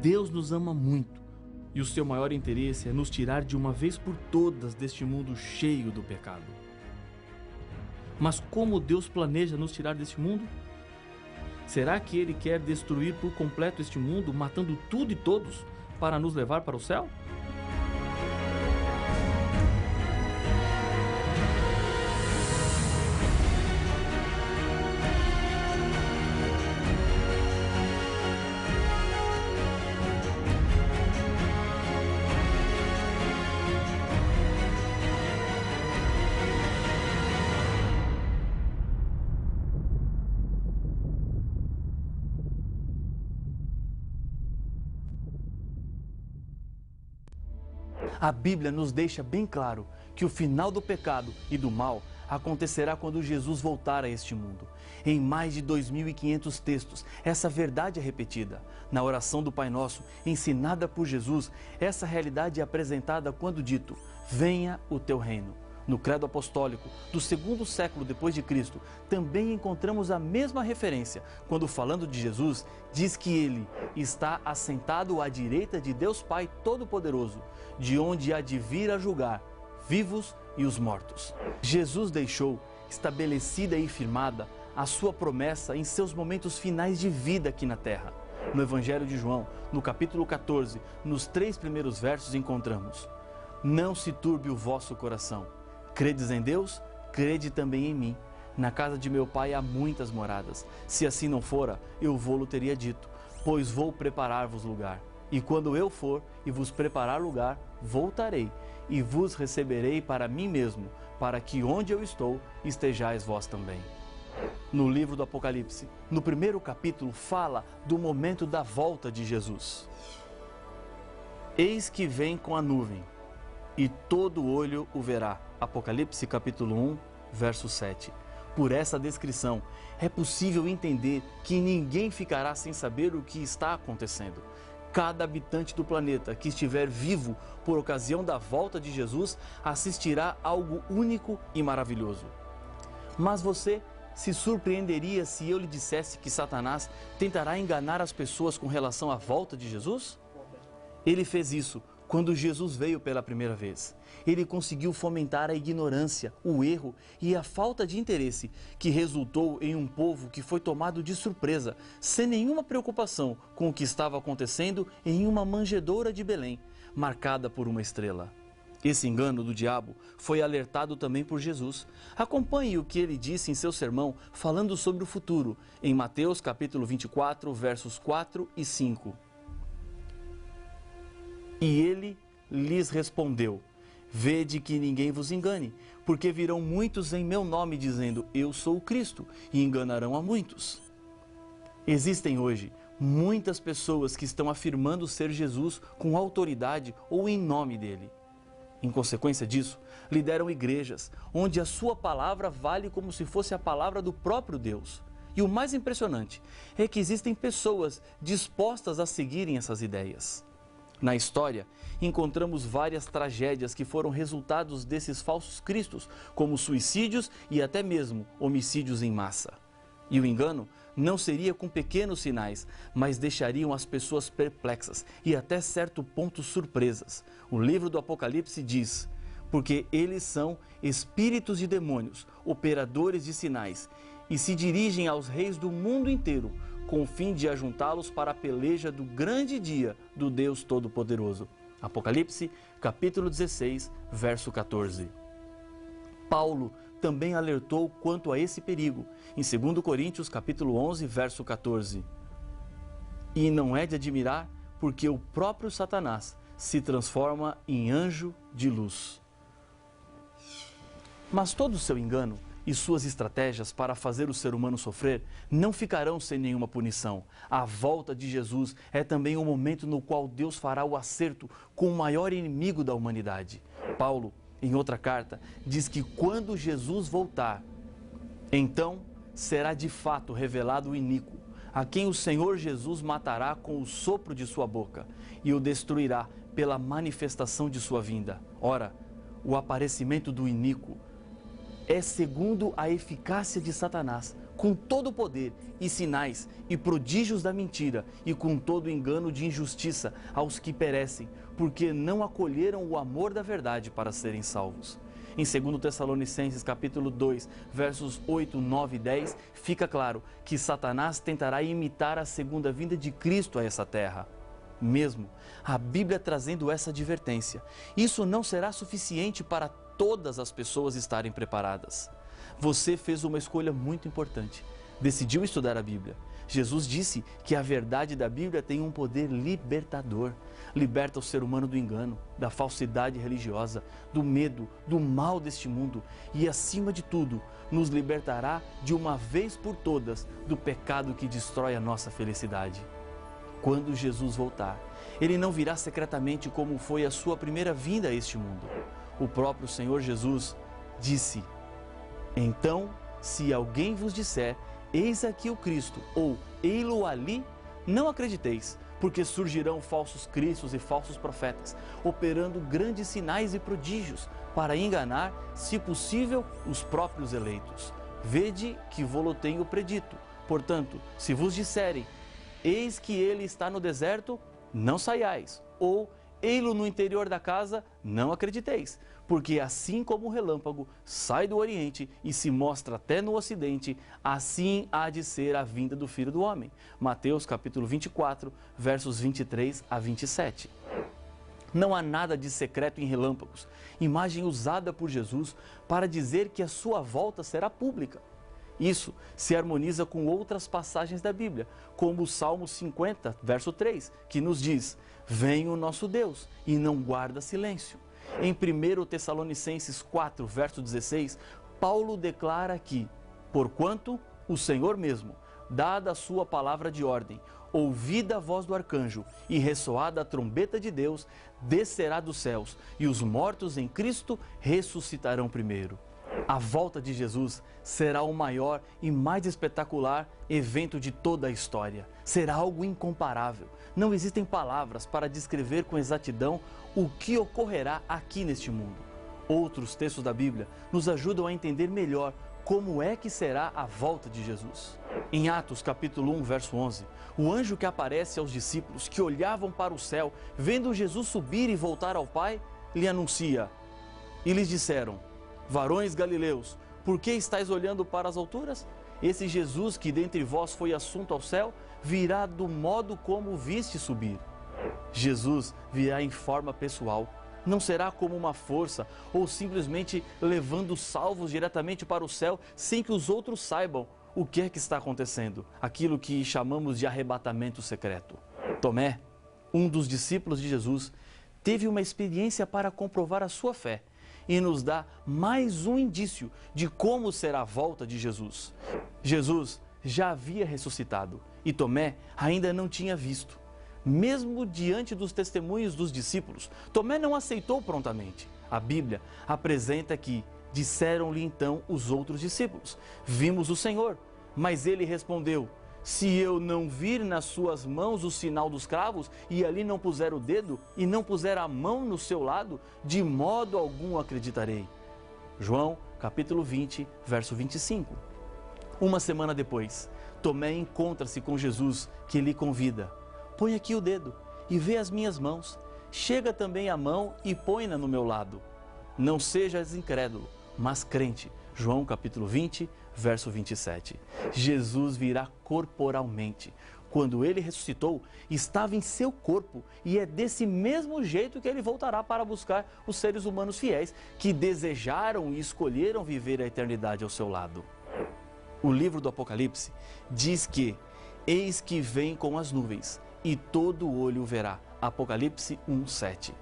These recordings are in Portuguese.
Deus nos ama muito e o seu maior interesse é nos tirar de uma vez por todas deste mundo cheio do pecado. Mas como Deus planeja nos tirar deste mundo? Será que Ele quer destruir por completo este mundo, matando tudo e todos, para nos levar para o céu? A Bíblia nos deixa bem claro que o final do pecado e do mal acontecerá quando Jesus voltar a este mundo. Em mais de 2.500 textos, essa verdade é repetida. Na oração do Pai Nosso, ensinada por Jesus, essa realidade é apresentada quando dito: venha o teu reino. No Credo Apostólico do segundo século depois de Cristo, também encontramos a mesma referência, quando falando de Jesus, diz que ele está assentado à direita de Deus Pai Todo-Poderoso, de onde há de vir a julgar vivos e os mortos. Jesus deixou estabelecida e firmada a sua promessa em seus momentos finais de vida aqui na terra. No Evangelho de João, no capítulo 14, nos 3 primeiros versos encontramos: não se turbe o vosso coração. Credes em Deus? Crede também em mim. Na casa de meu Pai há muitas moradas. Se assim não fora, eu vô-lo teria dito, pois vou preparar-vos lugar. E quando eu for e vos preparar lugar, voltarei e vos receberei para mim mesmo, para que onde eu estou, estejais vós também. No livro do Apocalipse, no primeiro capítulo, fala do momento da volta de Jesus. Eis que vem com a nuvem, e todo olho o verá. Apocalipse capítulo 1, verso 7. Por essa descrição, é possível entender que ninguém ficará sem saber o que está acontecendo. Cada habitante do planeta que estiver vivo por ocasião da volta de Jesus assistirá a algo único e maravilhoso. Mas você se surpreenderia se eu lhe dissesse que Satanás tentará enganar as pessoas com relação à volta de Jesus? Ele fez isso quando Jesus veio pela primeira vez. Ele conseguiu fomentar a ignorância, o erro e a falta de interesse, que resultou em um povo que foi tomado de surpresa, sem nenhuma preocupação com o que estava acontecendo em uma manjedoura de Belém, marcada por uma estrela. Esse engano do diabo foi alertado também por Jesus. Acompanhe o que ele disse em seu sermão falando sobre o futuro, em Mateus capítulo 24, versos 4 e 5. E ele lhes respondeu: vede que ninguém vos engane, porque virão muitos em meu nome dizendo, eu sou o Cristo, e enganarão a muitos. Existem hoje muitas pessoas que estão afirmando ser Jesus com autoridade ou em nome dele. Em consequência disso, lideram igrejas, onde a sua palavra vale como se fosse a palavra do próprio Deus. E o mais impressionante é que existem pessoas dispostas a seguirem essas ideias. Na história, encontramos várias tragédias que foram resultados desses falsos cristos, como suicídios e até mesmo homicídios em massa. E o engano não seria com pequenos sinais, mas deixariam as pessoas perplexas e até certo ponto surpresas. O livro do Apocalipse diz: porque eles são espíritos de demônios, operadores de sinais, e se dirigem aos reis do mundo inteiro, com o fim de ajuntá-los para a peleja do grande dia do Deus Todo-Poderoso. Apocalipse, capítulo 16, verso 14. Paulo também alertou quanto a esse perigo, em 2 Coríntios, capítulo 11, verso 14. E não é de admirar, porque o próprio Satanás se transforma em anjo de luz. Mas todo o seu engano e suas estratégias para fazer o ser humano sofrer não ficarão sem nenhuma punição. A volta de Jesus é também o momento no qual Deus fará o acerto com o maior inimigo da humanidade. Paulo, em outra carta, diz que quando Jesus voltar, então será de fato revelado o iníquo, a quem o Senhor Jesus matará com o sopro de sua boca e o destruirá pela manifestação de sua vinda. Ora, o aparecimento do iníquo é segundo a eficácia de Satanás, com todo o poder e sinais e prodígios da mentira e com todo o engano de injustiça aos que perecem, porque não acolheram o amor da verdade para serem salvos. Em 2 Tessalonicenses capítulo 2, versos 8, 9 e 10, fica claro que Satanás tentará imitar a segunda vinda de Cristo a essa terra. Mesmo a Bíblia trazendo essa advertência, isso não será suficiente para todas as pessoas estarem preparadas. Você fez uma escolha muito importante. Decidiu estudar a Bíblia. Jesus disse que a verdade da Bíblia tem um poder libertador. Liberta o ser humano do engano, da falsidade religiosa, do medo, do mal deste mundo e, acima de tudo, nos libertará de uma vez por todas do pecado que destrói a nossa felicidade. Quando Jesus voltar, Ele não virá secretamente como foi a sua primeira vinda a este mundo. O próprio Senhor Jesus disse: então, se alguém vos disser, eis aqui o Cristo, ou ei-lo ali, não acrediteis, porque surgirão falsos cristos e falsos profetas, operando grandes sinais e prodígios, para enganar, se possível, os próprios eleitos. Vede que vô-lo tenho predito. Portanto, se vos disserem, eis que ele está no deserto, não saiais, ou ei-lo no interior da casa, não acrediteis, porque assim como o relâmpago sai do Oriente e se mostra até no Ocidente, assim há de ser a vinda do Filho do Homem. Mateus capítulo 24, versos 23 a 27. Não há nada de secreto em relâmpagos, imagem usada por Jesus para dizer que a sua volta será pública. Isso se harmoniza com outras passagens da Bíblia, como o Salmo 50, verso 3, que nos diz: vem o nosso Deus e não guarda silêncio. Em 1 Tessalonicenses 4, verso 16, Paulo declara que, porquanto o Senhor mesmo, dada a sua palavra de ordem, ouvida a voz do arcanjo e ressoada a trombeta de Deus, descerá dos céus, e os mortos em Cristo ressuscitarão primeiro. A volta de Jesus será o maior e mais espetacular evento de toda a história. Será algo incomparável. Não existem palavras para descrever com exatidão o que ocorrerá aqui neste mundo. Outros textos da Bíblia nos ajudam a entender melhor como é que será a volta de Jesus. Em Atos capítulo 1, verso 11, o anjo que aparece aos discípulos que olhavam para o céu, vendo Jesus subir e voltar ao Pai, lhe anuncia: e lhes disseram: varões galileus, por que estáis olhando para as alturas? Esse Jesus que dentre vós foi assunto ao céu, virá do modo como o viste subir. Jesus virá em forma pessoal. Não será como uma força ou simplesmente levando salvos diretamente para o céu sem que os outros saibam o que é que está acontecendo. Aquilo que chamamos de arrebatamento secreto. Tomé, um dos discípulos de Jesus, teve uma experiência para comprovar a sua fé e nos dá mais um indício de como será a volta de Jesus. Jesus já havia ressuscitado e Tomé ainda não tinha visto. Mesmo diante dos testemunhos dos discípulos, Tomé não aceitou prontamente. A Bíblia apresenta que disseram-lhe então os outros discípulos: vimos o Senhor. Mas ele respondeu: se eu não vir nas suas mãos o sinal dos cravos, e ali não puser o dedo, e não puser a mão no seu lado, de modo algum acreditarei. João, capítulo 20, verso 25. Uma semana depois, Tomé encontra-se com Jesus, que lhe convida: põe aqui o dedo e vê as minhas mãos. Chega também a mão e põe-na no meu lado. Não sejas incrédulo, mas crente. João capítulo 20, verso 27. Jesus virá corporalmente. Quando ele ressuscitou, estava em seu corpo e é desse mesmo jeito que ele voltará para buscar os seres humanos fiéis que desejaram e escolheram viver a eternidade ao seu lado. O livro do Apocalipse diz que: eis que vem com as nuvens e todo olho o verá. Apocalipse 1:7.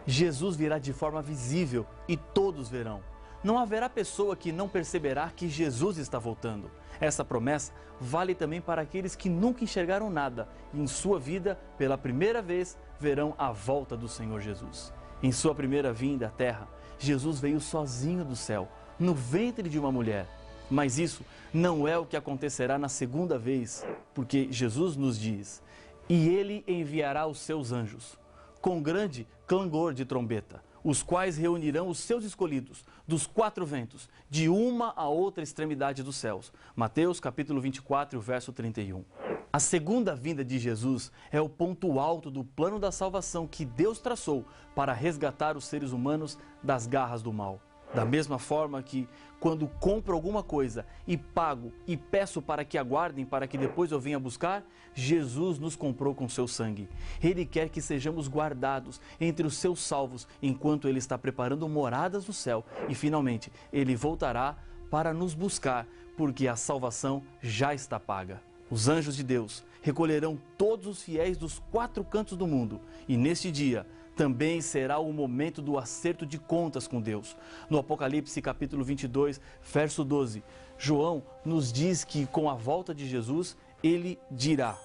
Jesus virá de forma visível e todos verão. Não haverá pessoa que não perceberá que Jesus está voltando. Essa promessa vale também para aqueles que nunca enxergaram nada e em sua vida, pela primeira vez, verão a volta do Senhor Jesus. Em sua primeira vinda à terra, Jesus veio sozinho do céu, no ventre de uma mulher. Mas isso não é o que acontecerá na segunda vez, porque Jesus nos diz: e ele enviará os seus anjos, com grande clangor de trombeta. os quais reunirão os seus escolhidos dos quatro ventos, de uma a outra extremidade dos céus. Mateus capítulo 24, verso 31. A segunda vinda de Jesus é o ponto alto do plano da salvação que Deus traçou para resgatar os seres humanos das garras do mal. Da mesma forma que, quando compro alguma coisa e pago e peço para que aguardem para que depois eu venha buscar, Jesus nos comprou com seu sangue. Ele quer que sejamos guardados entre os seus salvos enquanto Ele está preparando moradas no céu e finalmente Ele voltará para nos buscar, porque a salvação já está paga. Os anjos de Deus recolherão todos os fiéis dos quatro cantos do mundo e neste dia também será o momento do acerto de contas com Deus. No Apocalipse capítulo 22, verso 12, João nos diz que com a volta de Jesus, ele dirá: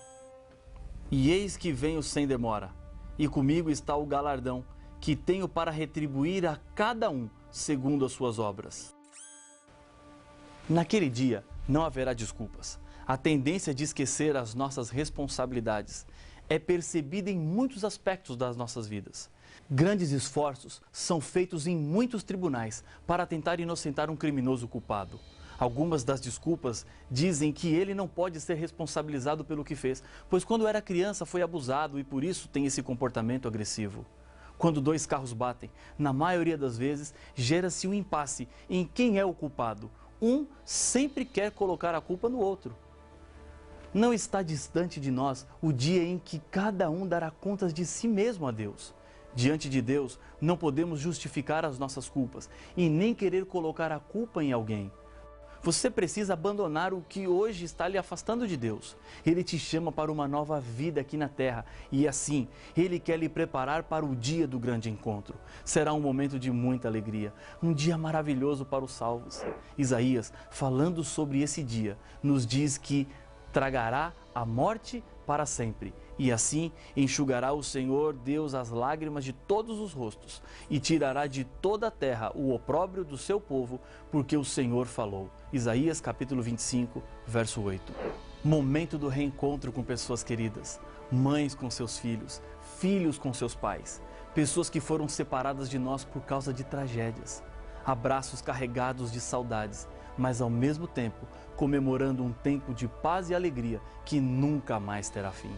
"E eis que venho sem demora, e comigo está o galardão, que tenho para retribuir a cada um segundo as suas obras." Naquele dia não haverá desculpas. A tendência de esquecer as nossas responsabilidades é percebida em muitos aspectos das nossas vidas. Grandes esforços são feitos em muitos tribunais para tentar inocentar um criminoso culpado. Algumas das desculpas dizem que ele não pode ser responsabilizado pelo que fez, pois quando era criança foi abusado e por isso tem esse comportamento agressivo. Quando dois carros batem, na maioria das vezes gera-se um impasse em quem é o culpado. Um sempre quer colocar a culpa no outro. Não está distante de nós o dia em que cada um dará contas de si mesmo a Deus. Diante de Deus, não podemos justificar as nossas culpas e nem querer colocar a culpa em alguém. Você precisa abandonar o que hoje está lhe afastando de Deus. Ele te chama para uma nova vida aqui na terra e assim, Ele quer lhe preparar para o dia do grande encontro. Será um momento de muita alegria, um dia maravilhoso para os salvos. Isaías, falando sobre esse dia, nos diz que tragará a morte para sempre. E assim enxugará o Senhor Deus as lágrimas de todos os rostos e tirará de toda a terra o opróbrio do seu povo, porque o Senhor falou. Isaías capítulo 25, verso 8. Momento do reencontro com pessoas queridas, mães com seus filhos, filhos com seus pais, pessoas que foram separadas de nós por causa de tragédias, abraços carregados de saudades, mas ao mesmo tempo comemorando um tempo de paz e alegria que nunca mais terá fim.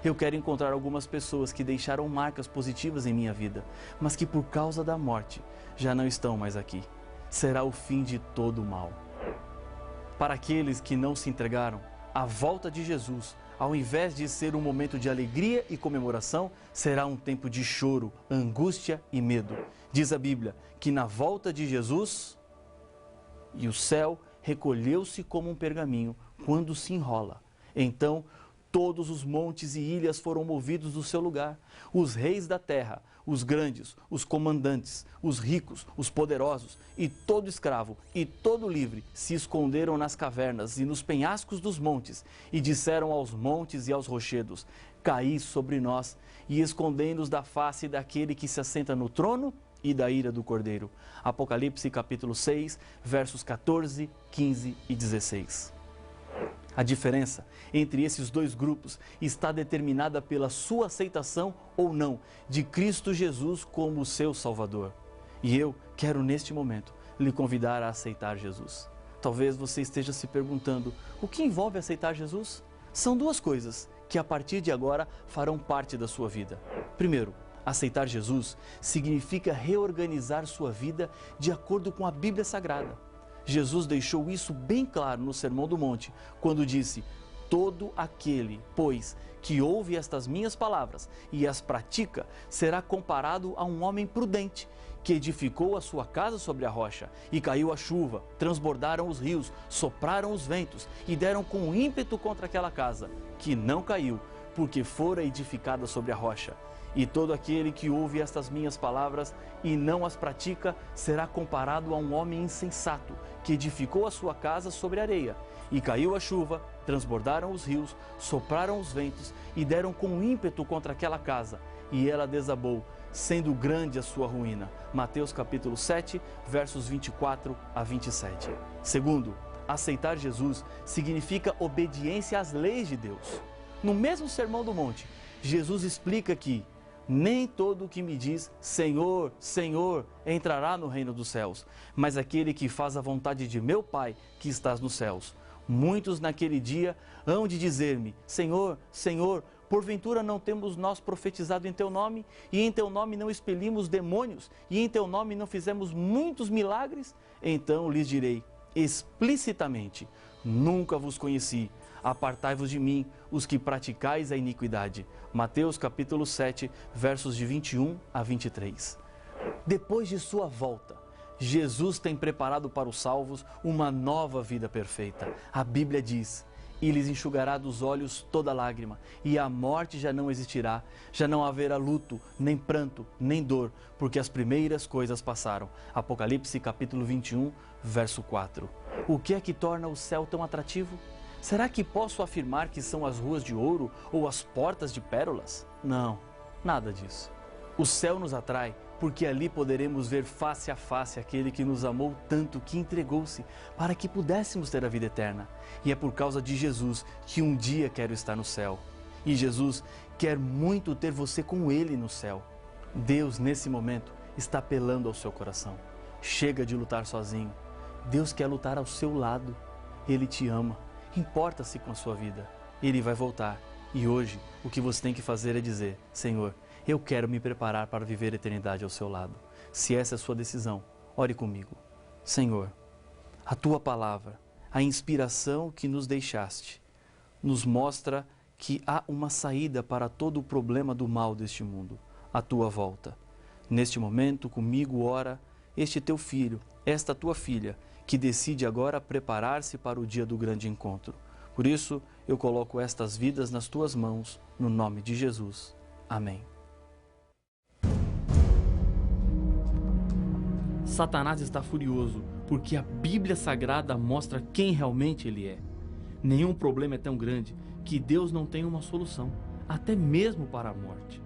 Eu quero encontrar algumas pessoas que deixaram marcas positivas em minha vida, mas que por causa da morte já não estão mais aqui. Será o fim de todo o mal. Para aqueles que não se entregaram, a volta de Jesus, ao invés de ser um momento de alegria e comemoração, será um tempo de choro, angústia e medo. Diz a Bíblia que na volta de Jesus, e o céu recolheu-se como um pergaminho quando se enrola. Então, todos os montes e ilhas foram movidos do seu lugar. Os reis da terra, os grandes, os comandantes, os ricos, os poderosos e todo escravo e todo livre se esconderam nas cavernas e nos penhascos dos montes e disseram aos montes e aos rochedos: "Caí sobre nós", e escondendo-os da face daquele que se assenta no trono e da ira do Cordeiro. Apocalipse capítulo 6, versos 14, 15 e 16. A diferença entre esses dois grupos está determinada pela sua aceitação ou não de Cristo Jesus como seu Salvador. E eu quero neste momento lhe convidar a aceitar Jesus. Talvez você esteja se perguntando: o que envolve aceitar Jesus? São duas coisas que a partir de agora farão parte da sua vida. Primeiro, aceitar Jesus significa reorganizar sua vida de acordo com a Bíblia Sagrada. Jesus deixou isso bem claro no Sermão do Monte, quando disse: "Todo aquele, pois, que ouve estas minhas palavras e as pratica, será comparado a um homem prudente, que edificou a sua casa sobre a rocha, e caiu a chuva, transbordaram os rios, sopraram os ventos, e deram com ímpeto contra aquela casa, que não caiu, porque fora edificada sobre a rocha. E todo aquele que ouve estas minhas palavras e não as pratica, será comparado a um homem insensato, que edificou a sua casa sobre areia. E caiu a chuva, transbordaram os rios, sopraram os ventos e deram com ímpeto contra aquela casa. E ela desabou, sendo grande a sua ruína." Mateus capítulo 7, versos 24 a 27. Segundo, aceitar Jesus significa obediência às leis de Deus. No mesmo Sermão do Monte, Jesus explica que Nem todo o que me diz Senhor, Senhor entrará no reino dos céus, mas aquele que faz a vontade de meu Pai que estás nos céus. Muitos naquele dia hão de dizer-me, Senhor, Senhor, porventura não temos nós profetizado em teu nome, e em teu nome não expelimos demônios, e em teu nome não fizemos muitos milagres? Então lhes direi explicitamente, nunca vos conheci, apartai-vos de mim, os que praticais a iniquidade. Mateus capítulo 7, versos de 21 a 23. Depois de sua volta, Jesus tem preparado para os salvos uma nova vida perfeita. A Bíblia diz, e lhes enxugará dos olhos toda lágrima, e a morte já não existirá, já não haverá luto, nem pranto, nem dor, porque as primeiras coisas passaram. Apocalipse capítulo 21, verso 4. O que é que torna o céu tão atrativo? Será que posso afirmar que são as ruas de ouro ou as portas de pérolas? Não, nada disso. O céu nos atrai porque ali poderemos ver face a face aquele que nos amou tanto que entregou-se para que pudéssemos ter a vida eterna. E é por causa de Jesus que um dia quero estar no céu. E Jesus quer muito ter você com Ele no céu. Deus, nesse momento, está apelando ao seu coração. Chega de lutar sozinho. Deus quer lutar ao seu lado. Ele te ama. Importa-se com a sua vida. Ele vai voltar. E hoje, o que você tem que fazer é dizer, Senhor, eu quero me preparar para viver a eternidade ao seu lado. Se essa é a sua decisão, ore comigo. Senhor, a Tua palavra, a inspiração que nos deixaste, nos mostra que há uma saída para todo o problema do mal deste mundo, a Tua volta. Neste momento, comigo ora este Teu filho, esta Tua filha, que decide agora preparar-se para o dia do grande encontro. Por isso, eu coloco estas vidas nas Tuas mãos, no nome de Jesus. Amém. Satanás está furioso, porque a Bíblia Sagrada mostra quem realmente ele é. Nenhum problema é tão grande que Deus não tem uma solução, até mesmo para a morte.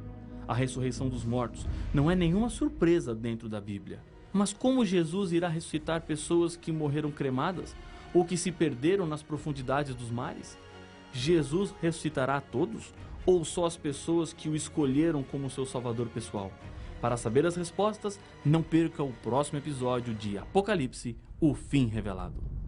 A ressurreição dos mortos não é nenhuma surpresa dentro da Bíblia. Mas como Jesus irá ressuscitar pessoas que morreram cremadas ou que se perderam nas profundidades dos mares? Jesus ressuscitará a todos ou só as pessoas que o escolheram como seu salvador pessoal? Para saber as respostas, não perca o próximo episódio de Apocalipse, o fim revelado.